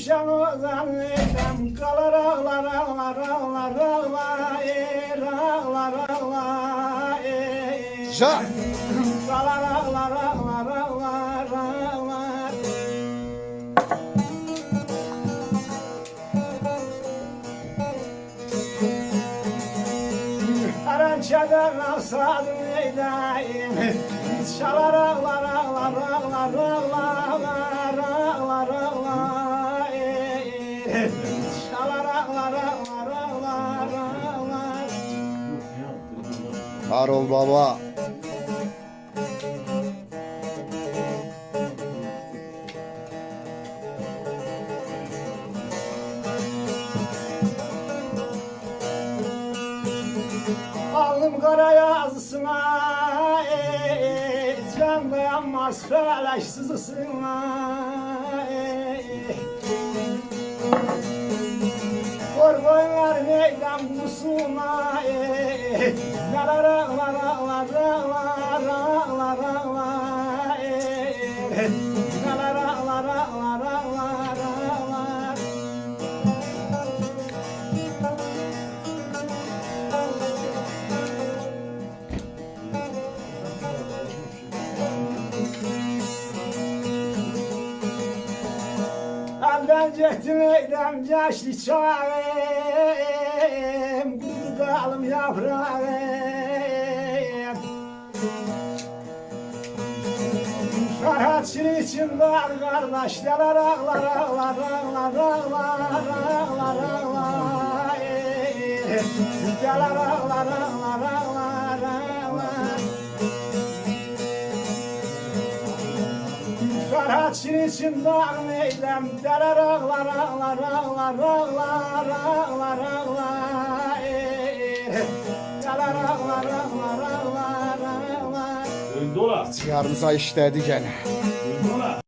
düşen ozan neydem kalır ağlar ağlar ağlar ağlar ağlar ağlar Ja. kalır ağlar ağlar ağlar ağlar. Arançadan alsadım neydeyim çalar ağlar ağlar ağlar ağlar ağlar ağlar çalar ağlar ağlar ağlar ağlar. Var ol baba. Alnım kara yazısına can dayanmaz felek sızısına Korkoylar meydan kusuna neler ağlar ağlar ağlar ağlar ağlar neler ağlar ağlar ağlar ağlar. Ben cehdim eylem yaşlı çağım kurudu dalım yaprağım. Ferhat şirin için var kardeşler ağlar ağlar ağlar ağlar ağlar ağlar Geler ağlar ağlar ağlar ağlar. Ferhat şirin için var neylem deler ağlar ağlar ağlar ağlar ağlar ağlar Geler ağlar ağlar ağlar ağlar. $10. Yarımıza işledi gene. $10.